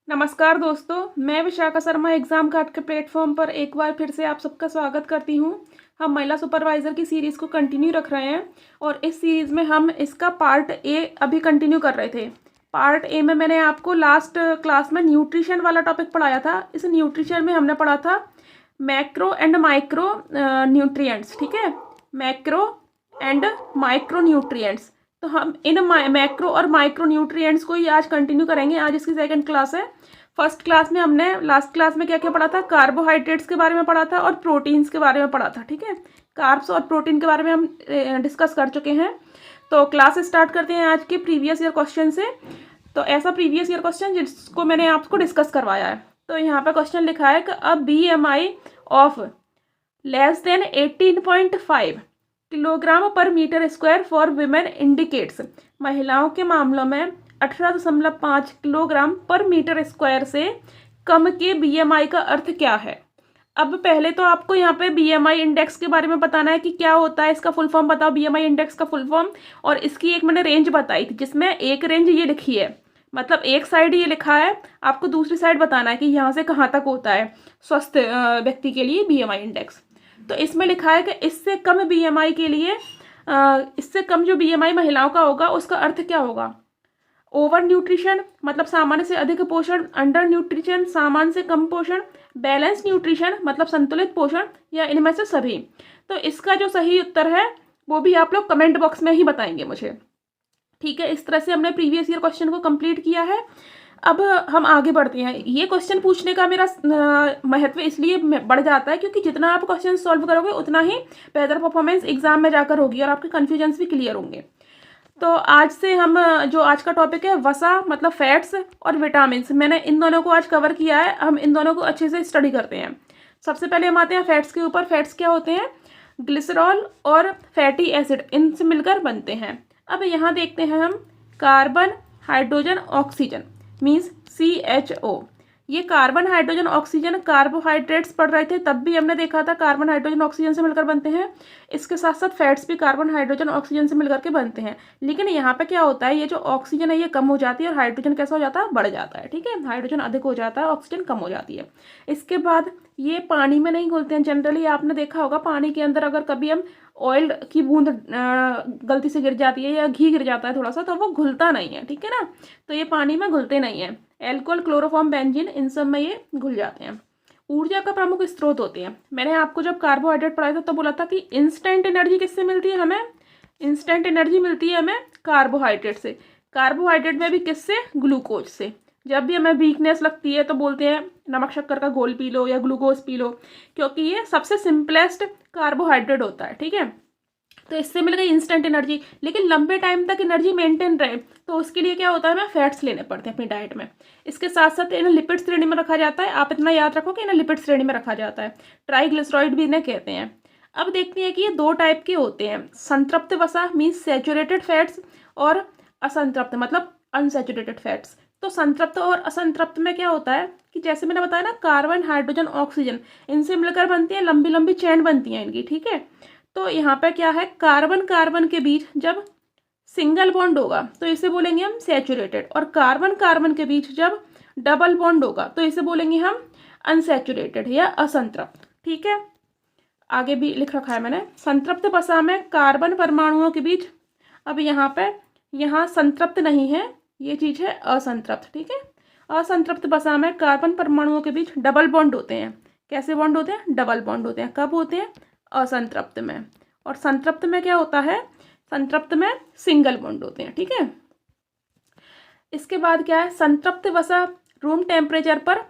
नमस्कार दोस्तों, मैं विशाखा शर्मा एग्ज़ाम घाट के प्लेटफॉर्म पर एक बार फिर से आप सबका स्वागत करती हूं। हम महिला सुपरवाइज़र की सीरीज़ को कंटिन्यू रख रहे हैं और इस सीरीज़ में हम इसका पार्ट ए अभी कंटिन्यू कर रहे थे। पार्ट ए में मैंने आपको लास्ट क्लास में न्यूट्रिशन वाला टॉपिक पढ़ाया था। इस न्यूट्रिशन में हमने पढ़ा था मैक्रो एंड माइक्रो न्यूट्रिएंट्स, ठीक है, मैक्रो एंड माइक्रो न्यूट्रिएंट्स। तो हम इन मैक्रो और माइक्रो न्यूट्रिएंट्स को ही आज कंटिन्यू करेंगे। आज इसकी सेकंड क्लास है। फर्स्ट क्लास में हमने लास्ट क्लास में क्या क्या पढ़ा था, कार्बोहाइड्रेट्स के बारे में पढ़ा था और प्रोटीन्स के बारे में पढ़ा था, ठीक है। कार्ब्स और प्रोटीन के बारे में हम डिस्कस कर चुके हैं। तो क्लास स्टार्ट करते हैं आज के प्रीवियस ईयर क्वेश्चन से। तो ऐसा प्रीवियस ईयर क्वेश्चन जिसको मैंने आपको डिस्कस करवाया है। तो यहाँ पर क्वेश्चन लिखा है कि अब BMI of less than 18.5 kilogram per metre square for women indicates, महिलाओं के मामलों में 18.5 किलोग्राम पर मीटर स्क्वायर से कम के BMI का अर्थ क्या है। अब पहले तो आपको यहाँ पे BMI इंडेक्स के बारे में बताना है कि क्या होता है, इसका फुल फॉर्म बताओ, BMI इंडेक्स का फुल फॉर्म। और इसकी एक मैंने रेंज बताई थी जिसमें एक रेंज ये लिखी है, मतलब एक साइड ये लिखा है, आपको दूसरी साइड बताना है कि यहाँ से कहाँ तक होता है स्वस्थ व्यक्ति के लिए BMI इंडेक्स। तो इसमें लिखा है कि इससे कम BMI के लिए इससे कम जो BMI महिलाओं का होगा उसका अर्थ क्या होगा। ओवर न्यूट्रिशन मतलब सामान्य से अधिक पोषण, अंडर न्यूट्रिशन सामान्य से कम पोषण, बैलेंस न्यूट्रिशन मतलब संतुलित पोषण, या इनमें से सभी। तो इसका जो सही उत्तर है वो भी आप लोग कमेंट बॉक्स में ही बताएंगे मुझे, ठीक है। इस तरह से हमने प्रीवियस ईयर क्वेश्चन को कंप्लीट किया है। अब हम आगे बढ़ते हैं। ये क्वेश्चन पूछने का मेरा महत्व इसलिए बढ़ जाता है क्योंकि जितना आप क्वेश्चन सॉल्व करोगे उतना ही बेहतर परफॉर्मेंस एग्जाम में जाकर होगी और आपके कन्फ्यूजन्स भी क्लियर होंगे। तो आज से हम जो आज का टॉपिक है वसा मतलब फैट्स और विटामिन्स, मैंने इन दोनों को आज कवर किया है। हम इन दोनों को अच्छे से स्टडी करते हैं। सबसे पहले हम आते हैं फैट्स के ऊपर। फैट्स क्या होते हैं, ग्लिसरॉल और फैटी एसिड इनसे मिलकर बनते हैं। अब यहाँ देखते हैं हम carbon hydrogen oxygen means CHO। ये कार्बन हाइड्रोजन ऑक्सीजन कार्बोहाइड्रेट्स पढ़ रहे थे तब भी हमने देखा था कार्बन हाइड्रोजन ऑक्सीजन से मिलकर बनते हैं। इसके साथ साथ फैट्स भी कार्बन हाइड्रोजन ऑक्सीजन से मिलकर के बनते हैं। लेकिन यहाँ पे क्या होता है, ये जो ऑक्सीजन है ये कम हो जाती है और हाइड्रोजन कैसा हो जाता है, बढ़ जाता है, ठीक है। हाइड्रोजन अधिक हो जाता है, ऑक्सीजन कम हो जाती है। इसके बाद ये पानी में नहीं घुलते हैं। जनरली आपने देखा होगा पानी के अंदर अगर कभी हम ऑयल की बूंद गलती से गिर जाती है या घी गिर जाता है थोड़ा सा, तो वो घुलता नहीं है, ठीक है ना। तो ये पानी में घुलते नहीं है। एल्कोहल, क्लोरोफॉर्म, बेंजीन, इन सब में ये घुल जाते हैं। ऊर्जा का प्रमुख स्रोत होते हैं। मैंने आपको जब कार्बोहाइड्रेट पढ़ाया था तो बोला था कि इंस्टेंट एनर्जी किससे मिलती है हमें, इंस्टेंट एनर्जी मिलती है हमें कार्बोहाइड्रेट से। कार्बोहाइड्रेट में भी किससे, ग्लूकोज से। जब भी हमें वीकनेस लगती है तो बोलते हैं नमक शक्कर का घोल पी लो या ग्लूकोज पी लो, क्योंकि ये सबसे सिंपलेस्ट कार्बोहाइड्रेट होता है, ठीक है। तो इससे मिल गई इंस्टेंट एनर्जी। लेकिन लंबे टाइम तक एनर्जी मेंटेन रहे तो उसके लिए क्या होता है, हमें फैट्स लेने पड़ते हैं अपनी डाइट में। इसके साथ साथ इन्हें लिपिड श्रेणी में रखा जाता है। आप इतना याद रखो कि इन्हें लिपिड श्रेणी में रखा जाता है। ट्राइग्लिसराइड भी इन्हें कहते हैं। अब देखते हैं कि ये दो टाइप के होते हैं, संतृप्त वसा मीन्स सैचुरेटेड फैट्स और असंतृप्त मतलब अनसैचुरेटेड फैट्स। तो संतृप्त और असंतृप्त में क्या होता है कि जैसे मैंने बताया ना, कार्बन हाइड्रोजन ऑक्सीजन इनसे मिलकर बनती है, लंबी लंबी चेन बनती है इनकी, ठीक है। तो यहाँ पे क्या है, कार्बन कार्बन के बीच जब सिंगल बॉन्ड होगा तो इसे बोलेंगे हम सैचुरेटेड, और कार्बन कार्बन के बीच जब डबल बॉन्ड होगा तो इसे बोलेंगे हम अनसैचुरेटेड या असंतृप्त, ठीक है। आगे भी लिख रखा है मैंने, संतृप्त वसा में कार्बन परमाणुओं के बीच, अब यहाँ पे यहाँ संतृप्त नहीं है, ये चीज है असंतृप्त, ठीक है। असंतृप्त वसा में कार्बन परमाणुओं के बीच डबल बॉन्ड होते हैं। कैसे बॉन्ड होते हैं, डबल बॉन्ड होते हैं। कब होते हैं, असंतृप्त में। और संतृप्त में क्या होता है, संतृप्त में सिंगल बॉन्ड होते हैं, ठीक है। इसके बाद क्या है, संतृप्त वसा रूम टेम्परेचर पर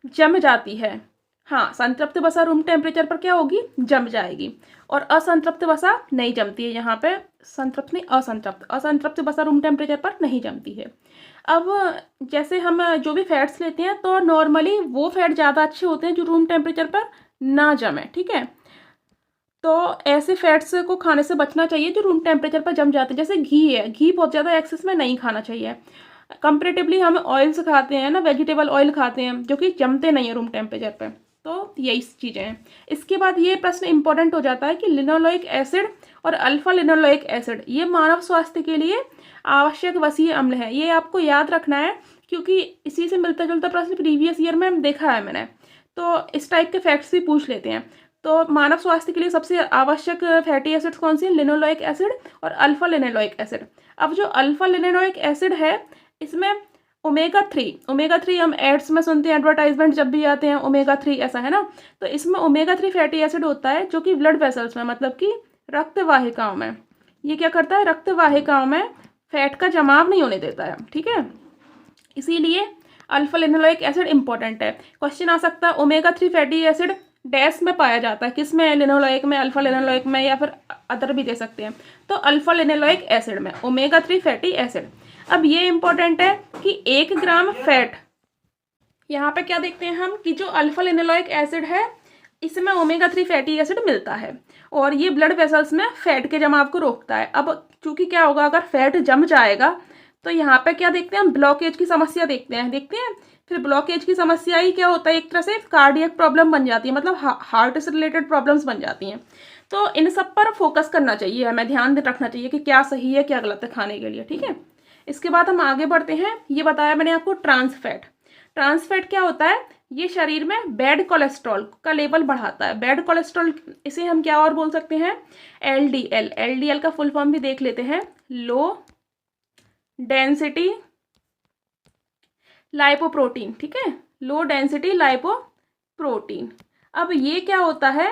जम जाती है। हाँ, संतृप्त वसा रूम टेम्परेचर पर क्या होगी, जम जाएगी। और असंतृप्त वसा नहीं जमती है। यहाँ पे संतृप्त नहीं, असंतृप्त, असंतृप्त वसा रूम टेम्परेचर पर नहीं जमती है। अब जैसे हम जो भी फैट्स लेते हैं तो नॉर्मली वो फैट ज़्यादा अच्छे होते हैं जो रूम टेम्परेचर पर ना जमे, ठीक है। तो ऐसे फैट्स को खाने से बचना चाहिए जो रूम टेम्परेचर पर जम जाते हैं। जैसे घी है, घी बहुत ज़्यादा एक्सेस में नहीं खाना चाहिए। कंपेरेटिवली हम ऑयल्स खाते हैं ना, वेजिटेबल ऑयल खाते हैं जो कि जमते नहीं है रूम टेम्परेचर पे। तो यही चीज़ें हैं। इसके बाद ये प्रश्न इंपॉर्टेंट हो जाता है कि लिनोलोइक एसिड और अल्फा लिनोलोइक एसिड ये मानव स्वास्थ्य के लिए आवश्यक वसीय अम्ल है। ये आपको याद रखना है क्योंकि इसी से मिलता जुलता प्रश्न प्रीवियस ईयर में देखा है मैंने, तो इस टाइप के फैक्ट्स भी पूछ लेते हैं। तो मानव स्वास्थ्य के लिए सबसे आवश्यक फैटी एसिड्स कौन सी हैं? लिनोलोइक एसिड और अल्फा लिनोलोइक एसिड। अब जो अल्फा लिनोलोइक एसिड है इसमें ओमेगा 3 हम एड्स में सुनते हैं, एडवर्टाइजमेंट जब भी आते हैं ओमेगा 3 ऐसा है ना, तो इसमें ओमेगा 3 फैटी एसिड होता है जो कि ब्लड वेसल्स में, मतलब कि रक्त वाहिकाओं में, ये क्या करता है, रक्त वाहिकाओं में फैट का जमाव नहीं होने देता है, ठीक है। इसीलिए अल्फा लिनोलोइक एसिड इंपॉर्टेंट है। क्वेश्चन आ सकता है ओमेगा 3 फैटी एसिड डैश में पाया जाता है, किस में? लिनोलोइक में, अल्फा लिनोलोइक में, या फिर अदर भी दे सकते हैं। तो अल्फा लिनोलोइक एसिड में ओमेगा 3 फैटी एसिड। अब ये इंपॉर्टेंट है कि 1 ग्राम फैट, यहाँ पे क्या देखते हैं हम कि जो अल्फा लिनोलोइक एसिड है इसमें ओमेगा 3 फैटी एसिड मिलता है और ये ब्लड वेसल्स में फैट के जमाव को रोकता है। अब चूंकि क्या होगा, अगर फैट जम जाएगा तो यहाँ पे क्या देखते हैं हम, ब्लॉकेज की समस्या देखते हैं। फिर ब्लॉकेज की समस्या ही क्या होता है, एक तरह से कार्डियक प्रॉब्लम बन जाती है, मतलब हार्ट से रिलेटेड प्रॉब्लम्स बन जाती हैं। तो इन सब पर फोकस करना चाहिए, हमें ध्यान रखना चाहिए कि क्या सही है क्या गलत है खाने के लिए, ठीक है। इसके बाद हम आगे बढ़ते हैं। ये बताया मैंने आपको ट्रांस फैट क्या होता है, ये शरीर में बैड कोलेस्ट्रॉल का लेवल बढ़ाता है। बैड कोलेस्ट्रॉल, इसे हम क्या और बोल सकते हैं, एलडीएल का फुल फॉर्म भी देख लेते हैं, लो डेंसिटी लाइपोप्रोटीन, ठीक है, लो डेंसिटी लाइपोप्रोटीन। अब ये क्या होता है,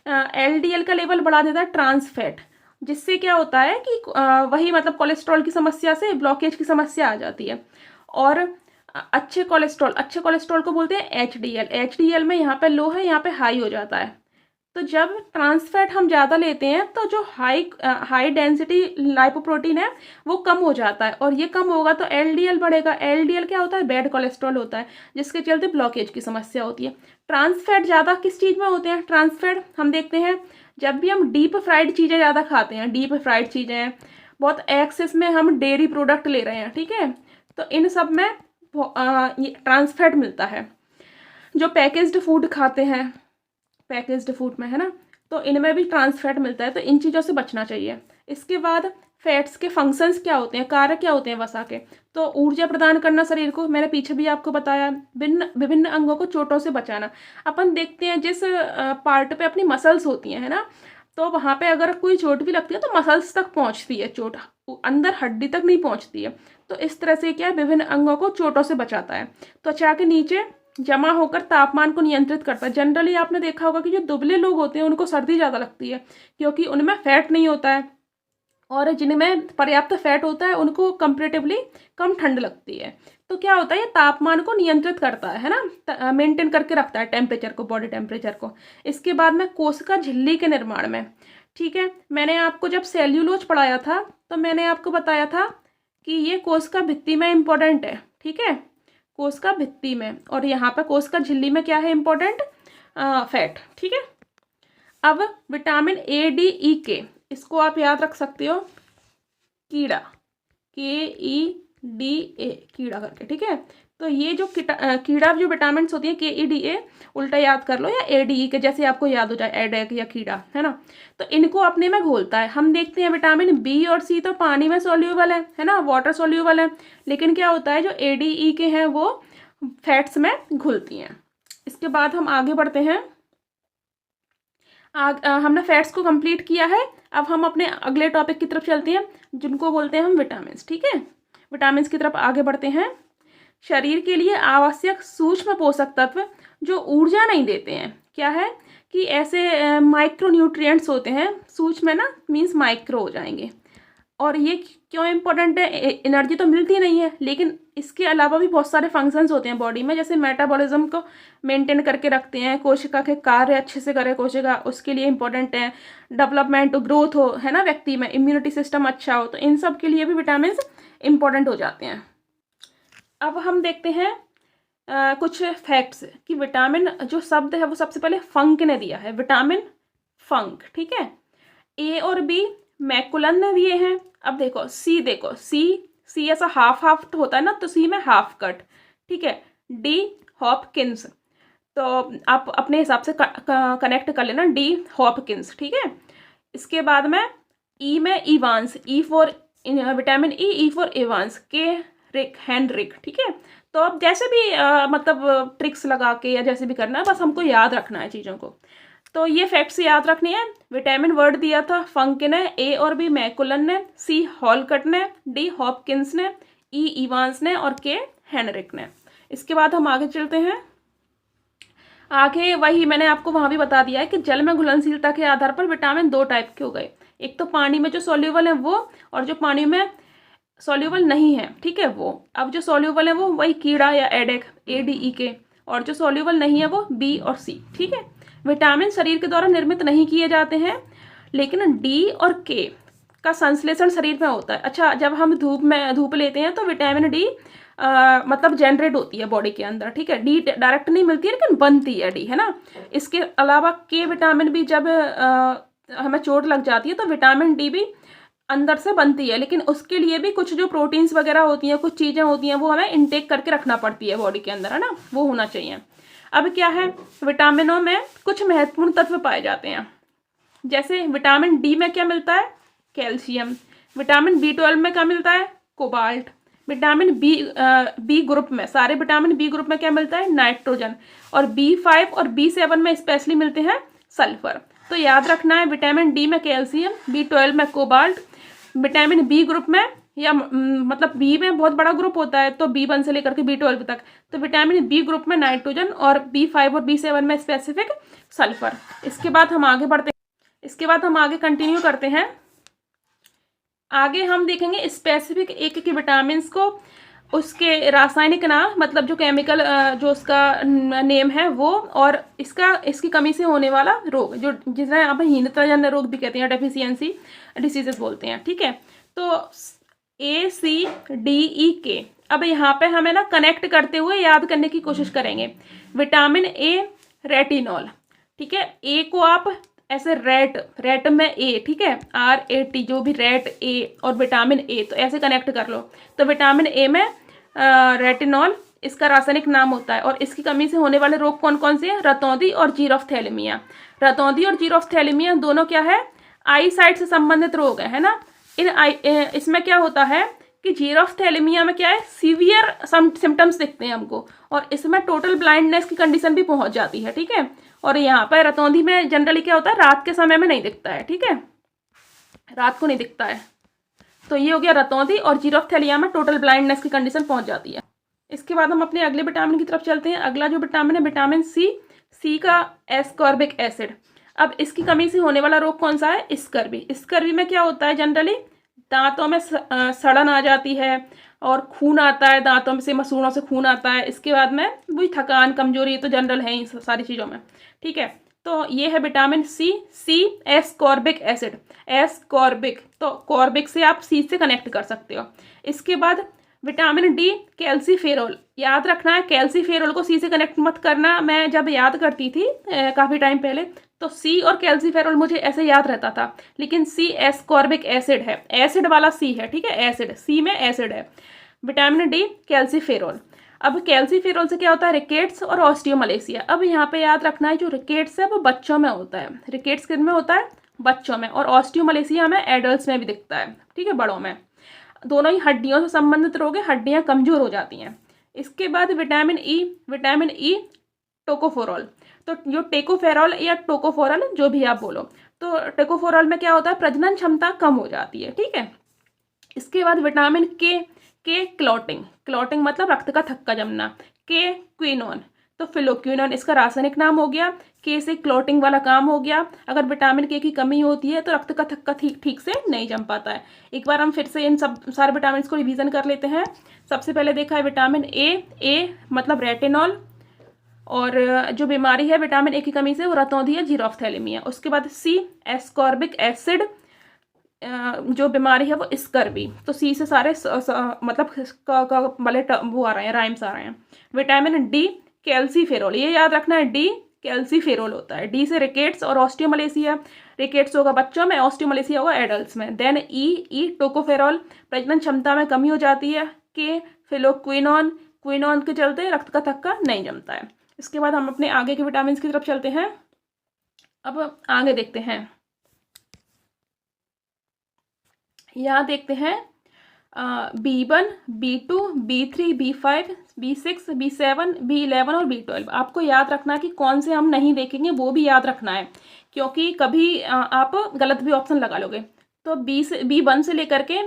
एलडीएल का लेवल बढ़ा देता है ट्रांस फैट, जिससे क्या होता है कि वही मतलब कोलेस्ट्रॉल की समस्या से ब्लॉकेज की समस्या आ जाती है। और अच्छे कोलेस्ट्रॉल को बोलते हैं एचडीएल में यहाँ पे लो है, यहाँ पे हाई हो जाता है। तो जब ट्रांस फैट हम ज़्यादा लेते हैं तो जो हाई डेंसिटी लाइपोप्रोटीन है वो कम हो जाता है, और ये कम होगा तो एलडीएल बढ़ेगा। एलडीएल क्या होता है, बैड कोलेस्ट्रॉल होता है, जिसके चलते ब्लॉकेज की समस्या होती है। ट्रांस फैट ज़्यादा किस चीज़ में होते हैं, ट्रांस फैट हम देखते हैं जब भी हम डीप फ्राइड चीज़ें ज़्यादा खाते हैं, डीप फ्राइड चीज़ें बहुत एक्सेस में हम डेयरी प्रोडक्ट ले रहे हैं, ठीक है, तो इन सब में ये ट्रांस फैट मिलता है। जो पैकेज्ड फूड खाते हैं, पैकेज्ड फूड में है ना, तो इनमें भी ट्रांस फैट मिलता है, तो इन चीज़ों से बचना चाहिए। इसके बाद फैट्स के फंक्शंस क्या होते हैं, कार्य क्या होते हैं वसा के, तो ऊर्जा प्रदान करना शरीर को, मैंने पीछे भी आपको बताया, विभिन्न अंगों को चोटों से बचाना। अपन देखते हैं जिस पार्ट पे अपनी मसल्स होती हैं, है ना, तो वहाँ पे अगर कोई चोट भी लगती है तो मसल्स तक पहुँचती है चोट, अंदर हड्डी तक नहीं पहुँचती है। तो इस तरह से क्या है, विभिन्न अंगों को चोटों से बचाता है। त्वचा के नीचे जमा होकर तापमान को नियंत्रित करता है। जनरली आपने देखा होगा कि जो दुबले लोग होते हैं उनको सर्दी ज़्यादा लगती है, क्योंकि उनमें फैट नहीं होता है, और जिनमें पर्याप्त फैट होता है उनको कंपेरेटिवली कम ठंड लगती है। तो क्या होता है, ये तापमान को नियंत्रित करता है ना, मेंटेन करके रखता है टेम्परेचर को, बॉडी टेम्परेचर को। इसके बाद में कोशिका झिल्ली के निर्माण में, ठीक है, मैंने आपको जब सेल्यूलोज पढ़ाया था तो मैंने आपको बताया था कि ये कोशिका भित्ति में इम्पोर्टेंट है, ठीक है, कोशिका भित्ति में, और यहाँ पर कोशिका झिल्ली में क्या है इम्पोर्टेंट, फैट, ठीक है। अब विटामिन ए डी ई के, इसको आप याद रख सकते हो, कीड़ा, KEDA, कीड़ा करके, ठीक है। तो ये जो कीड़ा जो विटामिन होती है KEDA, उल्टा याद कर लो, या ADE के, जैसे आपको याद हो जाए एडेक या कीड़ा, है ना, तो इनको अपने में घोलता है। हम देखते हैं विटामिन बी और सी तो पानी में सोल्यूबल है ना, वाटर सोल्यूबल है, लेकिन क्या होता है जो ADE के हैं वो फैट्स में घुलती हैं। इसके बाद हम आगे बढ़ते हैं। हमने फैट्स को कंप्लीट किया है, अब हम अपने अगले टॉपिक की तरफ चलते हैं जिनको बोलते हैं हम विटामिन, ठीक है। विटामिन की तरफ आगे बढ़ते हैं। शरीर के लिए आवश्यक सूक्ष्म पोषक तत्व जो ऊर्जा नहीं देते हैं, क्या है कि ऐसे माइक्रो न्यूट्रिएंट्स होते हैं, सूक्ष्म है ना, मीन्स माइक्रो हो जाएंगे। और ये क्यों इम्पोर्टेंट है, एनर्जी तो मिलती नहीं है, लेकिन इसके अलावा भी बहुत सारे फंक्शंस होते हैं बॉडी में, जैसे मेटाबॉलिज्म को मेंटेन करके रखते हैं, कोशिका के कार्य अच्छे से करे कोशिका, उसके लिए इम्पोर्टेंट है, डेवलपमेंट ग्रोथ हो, है ना, व्यक्ति में इम्यूनिटी सिस्टम अच्छा हो, तो इन सब के लिए भी विटामिन इम्पोर्टेंट हो जाते हैं। अब हम देखते हैं कुछ फैक्ट्स कि विटामिन जो शब्द है वो सबसे पहले फंक ने दिया है, विटामिन फंक, ठीक है। ए और बी मैकुलन ने दिए हैं। अब देखो सी ऐसा हाफ होता है ना, तो सी में हाफ कट, ठीक है। डी हॉपकिंस, तो आप अपने हिसाब से कनेक्ट कर लेना, डी हॉपकिंस, ठीक है। इसके बाद में ई में Evans, E for vitamin E for Evans, के हेनरिक, ठीक है। तो अब जैसे भी मतलब ट्रिक्स लगा के या जैसे भी करना है, बस हमको याद रखना है चीज़ों को। तो ये फैक्ट्स याद रखनी है। विटामिन वर्ड दिया था फंक ने, ए और बी मैकुलन ने, सी हॉलकट ने, डी हॉपकिंस ने, ई इवांस ने और के हेनरिक ने। इसके बाद हम आगे चलते हैं। आगे वही मैंने आपको वहाँ भी बता दिया है कि जल में घुलनशीलता के आधार पर विटामिन 2 टाइप के हो गए। एक तो पानी में जो सॉल्यूबल है वो, और जो पानी में सॉल्यूबल नहीं है, ठीक है, वो। अब जो सॉल्यूबल है वो वही कीड़ा या एडेक, ADE के, और जो सॉल्यूबल नहीं है वो बी और सी, ठीक है। विटामिन शरीर के द्वारा निर्मित नहीं किए जाते हैं, लेकिन डी और के का संश्लेषण शरीर में होता है। अच्छा, जब हम धूप लेते हैं तो विटामिन डी मतलब जनरेट होती है बॉडी के अंदर, ठीक है। डी डायरेक्ट नहीं मिलती है लेकिन बनती है डी, है ना। इसके अलावा के विटामिन भी जब हमें चोट लग जाती है तो विटामिन डी भी अंदर से बनती है, लेकिन उसके लिए भी कुछ जो प्रोटीन्स वगैरह होती हैं, कुछ चीज़ें होती हैं, वो हमें इनटेक करके रखना पड़ती है बॉडी के अंदर, है ना, वो होना चाहिए। अब क्या है, विटामिनों में कुछ महत्वपूर्ण तत्व पाए जाते हैं। जैसे विटामिन डी में क्या मिलता है, कैल्शियम। विटामिन B12 में क्या मिलता है, कोबाल्ट। विटामिन बी ग्रुप में, सारे विटामिन बी ग्रुप में क्या मिलता है, नाइट्रोजन। और B5 और B7 में स्पेशली मिलते हैं सल्फर। तो याद रखना है, विटामिन डी में कैल्शियम, B12 में कोबाल्ट, विटामिन बी ग्रुप में, या मतलब बी में बहुत बड़ा ग्रुप होता है तो B1 से लेकर के B12 तक, तो विटामिन बी ग्रुप में नाइट्रोजन, और B5 और B7 में स्पेसिफिक सल्फर। इसके बाद हम आगे बढ़ते हैं, इसके बाद हम आगे कंटिन्यू करते हैं। आगे हम देखेंगे स्पेसिफिक एक के विटामिन को, उसके रासायनिक नाम, मतलब जो केमिकल जो उसका नेम है वो, और इसकी कमी से होने वाला रोग, जो जिसे आप हीनताजन्य रोग भी कहते हैं, डेफिशिएंसी डिसीजेस बोलते हैं, ठीक है। तो ACDE अब यहाँ पे हमें ना कनेक्ट करते हुए याद करने की कोशिश करेंगे। विटामिन ए रेटिनॉल, ठीक है। ए को आप ऐसे रेट में ए, ठीक है, RAT, जो भी रेट ए और विटामिन ए, तो ऐसे कनेक्ट कर लो। तो विटामिन ए में रेटिनॉल इसका रासायनिक नाम होता है, और इसकी कमी से होने वाले रोग कौन कौन से हैं, रतौंधी और जीरोफ्थैलेमिया। रतौंधी और जीरोफ्थैलेमिया दोनों क्या है, आई साइट से संबंधित रोग है ना। इसमें क्या होता है कि जीरोफ्थैलेमिया में क्या है, सीवियर सिम्टम्स दिखते हैं हमको, और इसमें टोटल ब्लाइंडनेस की कंडीशन भी पहुंच जाती है, ठीक है। और यहाँ पर रतौंधी में जनरली क्या होता है, रात के समय में नहीं दिखता है, ठीक है, रात को नहीं दिखता है। तो ये हो गया रतौंधी, और जीरोफ्थैलिया में टोटल ब्लाइंडनेस की कंडीशन पहुंच जाती है। इसके बाद हम अपने अगले विटामिन की तरफ चलते हैं। अगला जो विटामिन है, विटामिन सी का एस्कॉर्बिक एसिड। अब इसकी कमी से होने वाला रोग कौन सा है, स्कर्वी। स्कर्वी में क्या होता है, जनरली दांतों में सड़न आ जाती है, और खून आता है दांतों में से, मसूड़ों से खून आता है। इसके बाद में वही थकान, कमजोरी, तो जनरल है इन सारी चीज़ों में, ठीक है। तो ये है vitamin C ascorbic acid, ascorbic, तो कॉर्बिक से आप सी से कनेक्ट कर सकते हो। इसके बाद विटामिन डी कैल्सीफेरोल, याद रखना है, कैल्सीफेरोल को सी से कनेक्ट मत करना। मैं जब याद करती थी काफ़ी टाइम पहले, तो सी और कैल्सीफेरोल मुझे ऐसे याद रहता था, लेकिन सी एस्कॉर्बिक एसिड है, एसिड वाला सी है, ठीक है, एसिड, सी में एसिड है। Vitamin D calciferol. अब कैल्सीफेरोल से क्या होता है, रिकेट्स और ऑस्टियोमलेशिया। अब यहाँ पे याद रखना है, जो रिकेट्स है वो बच्चों में होता है, रिकेट्स किन में होता है, बच्चों में, और ऑस्टियोमलेशिया में एडल्ट्स में भी दिखता है, ठीक है, बड़ों में। दोनों ही हड्डियों से संबंधित रोग है, हड्डियाँ कमजोर हो जाती हैं। इसके बाद विटामिन ई टोकोफेरोल। तो जो टेकोफेरोल या टोकोफेरोल, जो भी आप बोलो, तो टेकोफेरोल में क्या होता है, प्रजनन क्षमता कम हो जाती है, ठीक है। इसके बाद विटामिन के क्लॉटिंग मतलब रक्त का थक्का जमना। के क्विनोन, तो फिलोक्विनोन इसका रासायनिक नाम हो गया। के से क्लॉटिंग वाला काम हो गया। अगर विटामिन के की कमी होती है तो रक्त का थक्का ठीक से नहीं जम पाता है। एक बार हम फिर से इन सब सारे विटामिन को रिवीजन कर लेते हैं। सबसे पहले देखा है विटामिन ए मतलब रेटिनॉल, और जो बीमारी है विटामिन ए की कमी से वो रतौंधी है, जीरोफ्थैलेमिया। उसके बाद सी एस्कॉर्बिक एसिड, जो बीमारी है वो स्कर्वी। तो सी से सारे मतलब वाले वो आ रहे हैं, राइम्स आ रहे हैं। विटामिन डी कैल्सीफेरोल, ये याद रखना है, डी कैल्सीफेरोल होता है। डी से रिकेट्स और ऑस्टियोमलेशिया, रिकेट्स होगा बच्चों में, ऑस्टियोमलेशिया होगा एडल्ट्स में। देन ई टोकोफेरोल, प्रजनन क्षमता में कमी हो जाती है। के क्विनोन के चलते रक्त का थक्का नहीं जमता है। इसके बाद हम अपने आगे के विटामिन की तरफ चलते हैं। अब आगे देखते हैं, यहाँ देखते हैं B1, B2, B3, B5, B6, B7, B11 और B12। आपको याद रखना है कि कौन से हम नहीं देखेंगे, वो भी याद रखना है, क्योंकि कभी आप गलत भी ऑप्शन लगा लोगे। तो B1 से लेकर के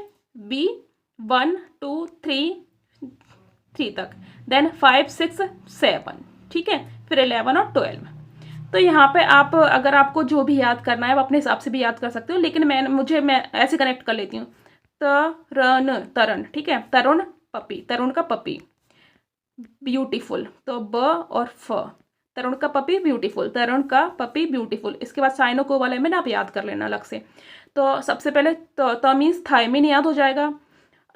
B1, 2, 3 तक, देन 5, 6, 7, ठीक है, फिर 11 और 12। तो यहाँ पे आप अगर आपको जो भी याद करना है वो अपने हिसाब से भी याद कर सकते हो, लेकिन मैं ऐसे कनेक्ट कर लेती हूँ। तरण, ठीक है, तरुण पपी, तरुण का पपी। ब्यूटीफुल, तो ब और फ, तरुण का पपी ब्यूटीफुल, तरुण का पपी ब्यूटीफुल। इसके बाद साइनो को वाले में ना आप याद कर लेना अलग से। तो सबसे पहले तो मीन्स थायमिन याद हो जाएगा,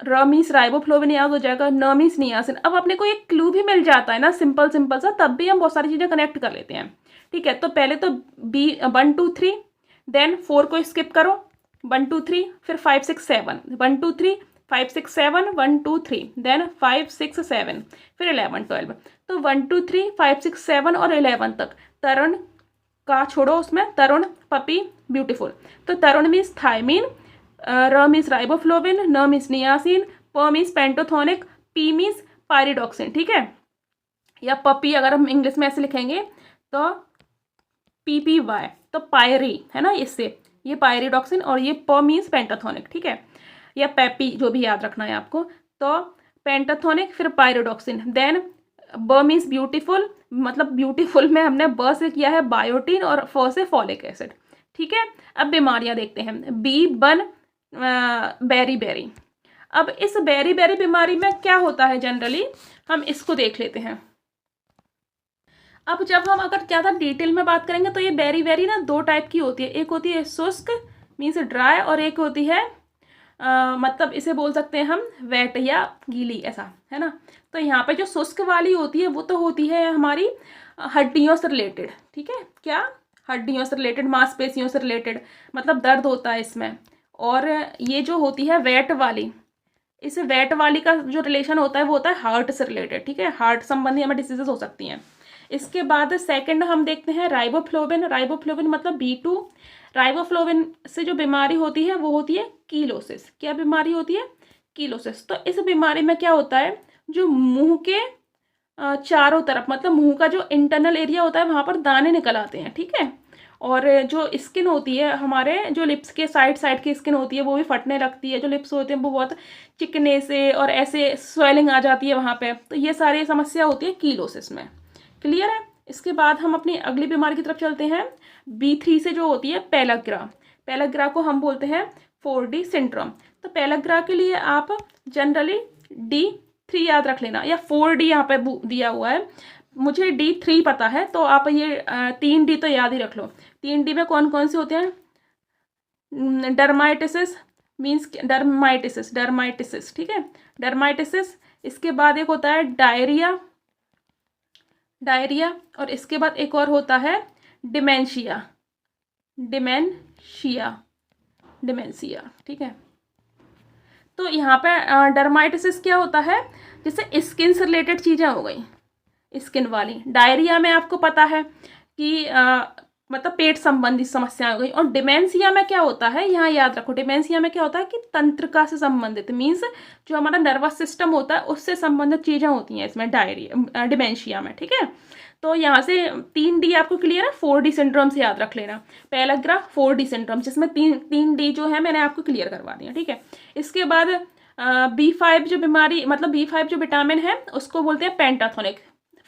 र मीन्स राइबोफ्लोविन याद हो जाएगा, न मीन्स नियासिन। अब अपने को एक क्लू भी मिल जाता है ना, सिंपल सा, तब भी हम बहुत सारी चीज़ें कनेक्ट कर लेते हैं, ठीक है। तो पहले तो B1, 2, 3, देन 4 को स्किप करो, 1, 2, 3, फिर 5, 6, 7, 1, 2, 3, 5, 6, 7, 1, 2, 3, देन 5, 6, 7, फिर 11, 12। तो 1, 2, 3, 5, 6, 7 और 11 तक तरुण का छोड़ो, उसमें तरुण पपी ब्यूटीफुल। तो तरुण मीन्स थायमिन, र मीन्स राइबोफ्लोविन, न मीन्स नियासिन, प मीन्स पेंटोथोनिक, पी मीन्स पायरिडॉक्सिन, ठीक है। या पपी अगर हम इंग्लिश में ऐसे लिखेंगे तो PPY, तो पायरी है ना, इससे ये पायरिडॉक्सिन, और ये प मीन्स पेंटाथोनिक, ठीक है, या पैपी, जो भी याद रखना है आपको। तो पेंटाथोनिक, फिर पायरिडॉक्सिन, देन ब मीन्स ब्यूटीफुल, मतलब ब्यूटीफुल में हमने ब से किया है बायोटीन और फ से फॉलिक एसिड, ठीक है। अब बीमारियां देखते हैं। B1, berry berry. अब इस बेरी बेरी बीमारी में क्या होता है जनरली, हम इसको देख लेते हैं। अब जब हम अगर ज़्यादा डिटेल में बात करेंगे तो ये बेरी बेरी ना 2 टाइप की होती है। एक होती है शुष्क मीन्स ड्राई, और एक होती है मतलब इसे बोल सकते हैं हम वेट या गीली, ऐसा है ना। तो यहाँ पे जो शुष्क वाली होती है वो तो होती है हमारी हड्डियों से रिलेटेड, ठीक है, क्या, हड्डियों से रिलेटेड, मांसपेशियों से रिलेटेड, मतलब दर्द होता है इसमें। और ये जो होती है वेट वाली, इस वेट वाली का जो रिलेशन होता है वो होता है हार्ट से रिलेटेड, ठीक है, हार्ट संबंधी हमें डिसीजेस हो सकती हैं। इसके बाद सेकंड हम देखते हैं राइबोफ्लोविन। राइबोफ्लोविन मतलब B2। राइबोफ्लोविन से जो बीमारी होती है वो होती है कीलोसिस। क्या बीमारी होती है, कीलोसिस। तो इस बीमारी में क्या होता है, जो मुंह के चारों तरफ, मतलब मुंह का जो इंटरनल एरिया होता है वहाँ पर दाने निकल आते हैं, ठीक है। और जो स्किन होती है हमारे, जो लिप्स के साइड की स्किन होती है वो भी फटने लगती है, जो लिप्स होते हैं वो बहुत चिकने से और ऐसे स्वेलिंग आ जाती है वहाँ पे। तो ये सारी समस्या होती है कीलोसिस में, क्लियर है। इसके बाद हम अपनी अगली बीमारी की तरफ चलते हैं। B3 से जो होती है पेलाग्रा। पेलाग्रा को हम बोलते हैं 4D सिंड्रोम। तो पेलाग्रा के लिए आप जनरली D3 याद रख लेना, या 4D यहाँ पे दिया हुआ है, मुझे D3 पता है, तो आप ये 3D तो याद ही रख लो। 3D में कौन कौन से होते हैं, डर्माइटिसिस मीन्स डर्माइटिसिस, ठीक है, डर्माइटिसिस। इसके बाद एक होता है डायरिया, और इसके बाद एक और होता है डिमेंशिया, ठीक है। तो यहाँ पे डर्माइटिसिस क्या होता है, जैसे स्किन से रिलेटेड चीज़ें हो गई, स्किन वाली। डायरिया में आपको पता है कि मतलब पेट संबंधी समस्याएं हो गई। और डिमेंशिया में क्या होता है, यहाँ याद रखो, डिमेंशिया में क्या होता है कि तंत्रिका से संबंधित, मीन्स जो हमारा नर्वस सिस्टम होता है उससे संबंधित चीज़ें होती हैं इसमें डिमेंशिया में, ठीक है। तो यहाँ से 3D आपको क्लियर है, 4D सिंड्रोम से याद रख लेना। पेलाग्रा 4D सिंड्रोम, जिसमें 3D जो है मैंने आपको क्लियर करवा दिया, ठीक है। इसके बाद B5 जो बीमारी, मतलब B5 जो विटामिन है उसको बोलते हैं पेंटाथोनिक।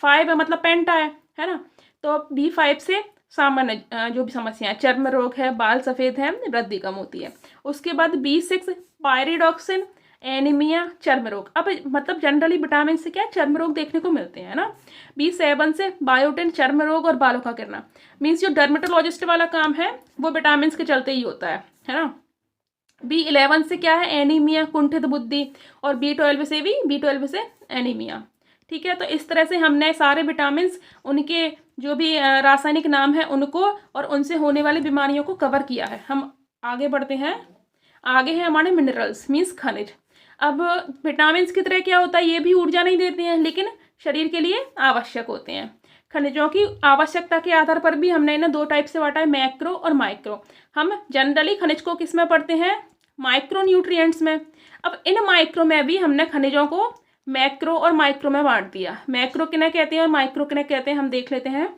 5 मतलब पेंटा है ना। तो B5 से सामान्य जो भी समस्याएं, चर्म रोग है, बाल सफ़ेद है, वृद्धि कम होती है। उसके बाद B6 पायरिडॉक्सिन, एनीमिया, चर्म रोग। अब मतलब जनरली विटामिन से क्या चर्म रोग देखने को मिलते हैं ना। B7 से बायोटिन, चर्म रोग और बालों का गिरना, मीन्स जो डर्मेटोलॉजिस्ट वाला काम है वो विटामिन के चलते ही होता है ना। B11 से क्या है, एनीमिया, कुंठित बुद्धि, और B12 से एनीमिया, ठीक है। तो इस तरह से हमने सारे विटामिन, उनके जो भी रासायनिक नाम है उनको, और उनसे होने वाली बीमारियों को कवर किया है। हम आगे बढ़ते हैं। आगे है हमारे मिनरल्स मीन्स खनिज। अब विटामिन की तरह क्या होता है, ये भी ऊर्जा नहीं देते हैं लेकिन शरीर के लिए आवश्यक होते हैं। खनिजों की आवश्यकता के आधार पर भी हमने इन्हें 2 टाइप से बांटा है, मैक्रो और माइक्रो। हम जनरली खनिज को किस में पढ़ते हैं, माइक्रो न्यूट्रिएंट्स में। अब इन माइक्रो में भी हमने खनिजों को मैक्रो और माइक्रो में बांट दिया। मैक्रो किन्हें कहते हैं और माइक्रो किन्हें कहते हैं हम देख लेते हैं।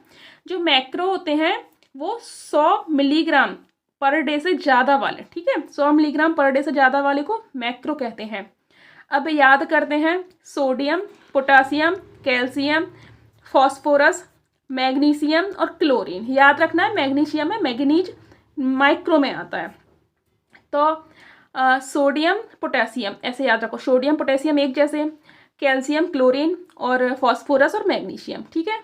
जो मैक्रो होते हैं वो 100 मिलीग्राम पर डे से ज़्यादा वाले, ठीक है, 100 मिलीग्राम पर डे से ज़्यादा वाले को मैक्रो कहते हैं। अब याद करते हैं, sodium, potassium, calcium, phosphorus, magnesium और क्लोरीन। याद रखना है मैग्नीशियम है, मैग्नीज माइक्रो में आता है। तो सोडियम पोटेशियम ऐसे याद रखो, सोडियम पोटेशियम एक जैसे, कैल्शियम, क्लोरीन और फॉस्फोरस और मैग्नीशियम, ठीक है।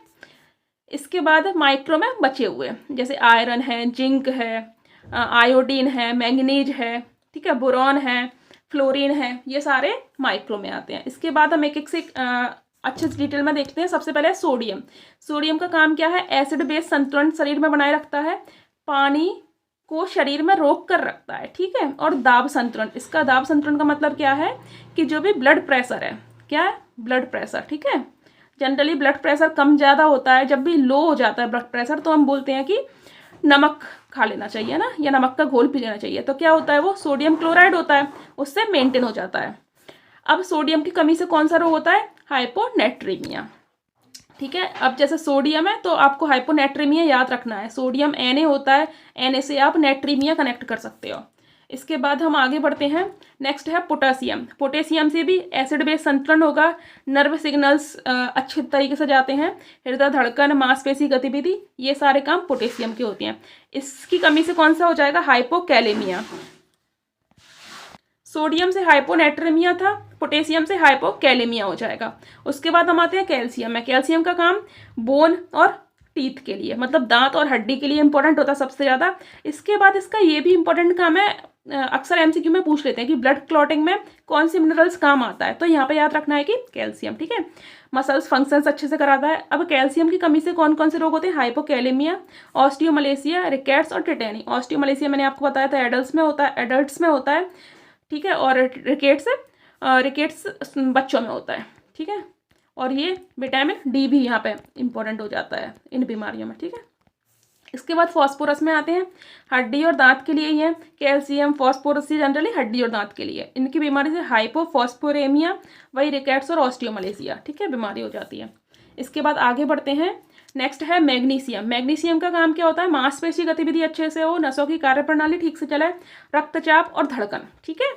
इसके बाद माइक्रो में बचे हुए जैसे आयरन है, जिंक है, आयोडीन है, मैंगनीज है, ठीक है, बोरॉन है, फ्लोरीन है, ये सारे माइक्रो में आते हैं। इसके बाद हम एक एक से अच्छे से डिटेल में देखते हैं। सबसे पहले सोडियम। सोडियम का काम क्या है? एसिड बेस संतुलन शरीर में बनाए रखता है, पानी को शरीर में रोक कर रखता है, ठीक है, और दाब संतुलन। इसका दाब संतुलन का मतलब क्या है कि जो भी ब्लड प्रेशर है, क्या है, ब्लड प्रेशर, ठीक है, जनरली ब्लड प्रेशर कम ज़्यादा होता है, जब भी लो हो जाता है ब्लड प्रेशर तो हम बोलते हैं कि नमक खा लेना चाहिए ना, या नमक का घोल पी लेना चाहिए। तो क्या होता है, वो सोडियम क्लोराइड होता है, उससे मेंटेन हो जाता है। अब सोडियम की कमी से कौन सा रोग होता है? हाइपोनेट्रीमिया, ठीक है। अब जैसे सोडियम है तो आपको हाइपोनेट्रीमिया याद रखना है। सोडियम Na होता है, Na से आप नेट्रीमिया कनेक्ट कर सकते हो। इसके बाद हम आगे बढ़ते हैं। नेक्स्ट है पोटेशियम। पोटेशियम से भी एसिड बेस संतुलन होगा, नर्व सिग्नल्स अच्छे तरीके से जाते हैं, हृदय धड़कन, मांसपेशी गतिविधि, ये सारे काम पोटेशियम के होते हैं। इसकी कमी से कौन सा हो जाएगा? हाइपोकैलेमिया। सोडियम से हाइपोनेट्रीमिया था, पोटेशियम से हाइपोकैलेमिया हो जाएगा। उसके बाद हम आते हैं कैल्शियम में। कैल्शियम का काम बोन और टीथ के लिए, मतलब दांत और हड्डी के लिए इंपॉर्टेंट होता है सबसे ज़्यादा। इसके बाद इसका ये भी इंपॉर्टेंट काम है, अक्सर एमसीक्यू में पूछ लेते हैं कि ब्लड क्लॉटिंग में कौन से मिनरल्स काम आता है, तो यहाँ पे याद रखना है कि कैल्शियम, ठीक है। मसल्स फंक्शंस अच्छे से कराता है। अब कैल्शियम की कमी से कौन कौन से रोग होते हैं? हाइपोकैलेमिया, ऑस्टियोमलेशिया, रिकेट्स और टेटेनी। ऑस्टियोमलेशिया मैंने आपको बताया था एडल्ट्स में होता है, ठीक है, और रिकेट्स बच्चों में होता है, ठीक है। और ये विटामिन डी भी यहाँ पे इंपॉर्टेंट हो जाता है इन बीमारियों में, ठीक है। इसके बाद फॉस्फोरस में आते हैं, हड्डी और दांत के लिए ही है। कैल्शियम, फॉस्फोरस जनरली हड्डी और दांत के लिए। इनकी बीमारी से हाइपोफॉस्फोरेमिया, वही रिकेट्स और ऑस्टियोमलेशिया, ठीक है, बीमारी हो जाती है। इसके बाद आगे बढ़ते हैं। नेक्स्ट है मैग्नीशियम। मैग्नीशियम का काम क्या होता है? मांसपेशी गतिविधि अच्छे से हो, नसों की कार्यप्रणाली ठीक से चले, रक्तचाप और धड़कन, ठीक है।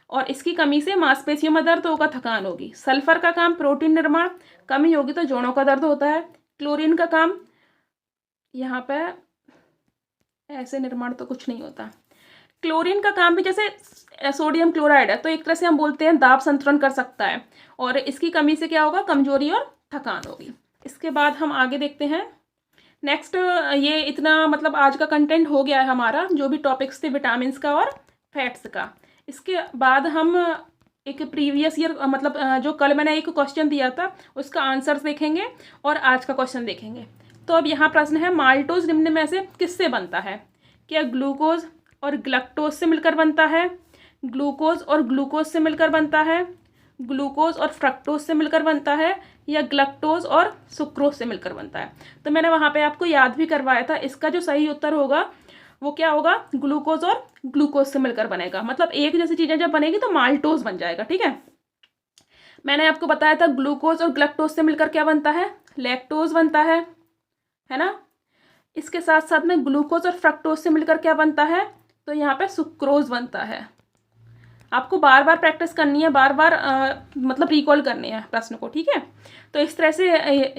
और इसकी कमी से मांसपेशियों में दर्द होगा, थकान होगी। सल्फर का काम प्रोटीन निर्माण, कमी होगी तो जोड़ों का दर्द होता है। क्लोरीन का काम यहाँ पे ऐसे निर्माण तो कुछ नहीं होता। क्लोरीन का काम भी जैसे सोडियम क्लोराइड है तो एक तरह से हम बोलते हैं दाब संतुलन कर सकता है, और इसकी कमी से क्या होगा? कमजोरी और थकान होगी। इसके बाद हम आगे देखते हैं। नेक्स्ट, ये इतना मतलब आज का कंटेंट हो गया है हमारा, जो भी टॉपिक्स थे विटामिन्स का और फैट्स का। इसके बाद हम एक प्रीवियस ईयर मतलब जो कल मैंने एक क्वेश्चन दिया था उसका आंसर्स देखेंगे और आज का क्वेश्चन देखेंगे। तो अब यहाँ प्रश्न है, माल्टोज निम्न में से किससे बनता है? क्या ग्लूकोज और ग्लक्टोज से मिलकर बनता है, ग्लूकोज और ग्लूकोज से मिलकर बनता है, ग्लूकोज और फ्रक्टोज से मिलकर बनता है, या ग्लक्टोज और सुक्रोज से मिलकर बनता है? तो मैंने वहाँ पे आपको याद भी करवाया था, इसका जो सही उत्तर होगा वो क्या होगा? ग्लूकोज और ग्लूकोज से मिलकर बनेगा। मतलब एक जैसी चीज़ें जब बनेगी तो माल्टोज बन जाएगा, ठीक है। मैंने आपको बताया था ग्लूकोज और ग्लक्टोज से मिलकर क्या बनता है? लैक्टोज बनता है ना। इसके साथ साथ में ग्लूकोज और फ्रक्टोज से मिलकर क्या बनता है? तो यहाँ पे सुक्रोज बनता है। आपको बार बार प्रैक्टिस करनी है, बार बार मतलब रिकॉल करने हैं प्रश्न को, ठीक है। तो इस तरह से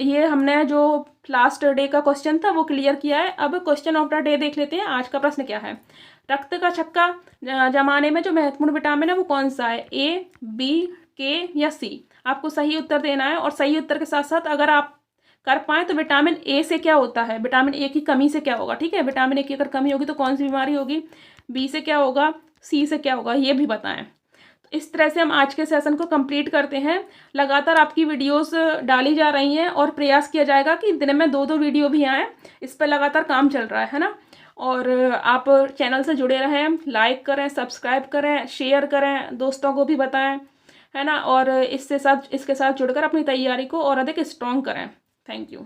ये हमने जो लास्ट डे का क्वेश्चन था वो क्लियर किया है। अब क्वेश्चन ऑफ द डे देख लेते हैं। आज का प्रश्न क्या है? रक्त का छक्का जमाने में जो महत्वपूर्ण विटामिन है वो कौन सा है? ए, बी, के या सी? आपको सही उत्तर देना है, और सही उत्तर के साथ साथ अगर आप कर पाए तो विटामिन ए से क्या होता है, विटामिन ए की कमी से क्या होगा, ठीक है। विटामिन ए की अगर कमी होगी तो कौन सी बीमारी होगी, बी से क्या होगा, सी से क्या होगा, ये भी बताएं। तो इस तरह से हम आज के सेशन को कंप्लीट करते हैं। लगातार आपकी वीडियोस डाली जा रही हैं और प्रयास किया जाएगा कि दिन में 2-2 वीडियो भी आएँ। इस पर लगातार काम चल रहा है ना। और आप चैनल से जुड़े रहें, लाइक करें, सब्सक्राइब करें, शेयर करें, दोस्तों को भी बताएं, है ना। और इसके साथ जुड़कर अपनी तैयारी को और अधिक स्ट्रॉन्ग करें। Thank you.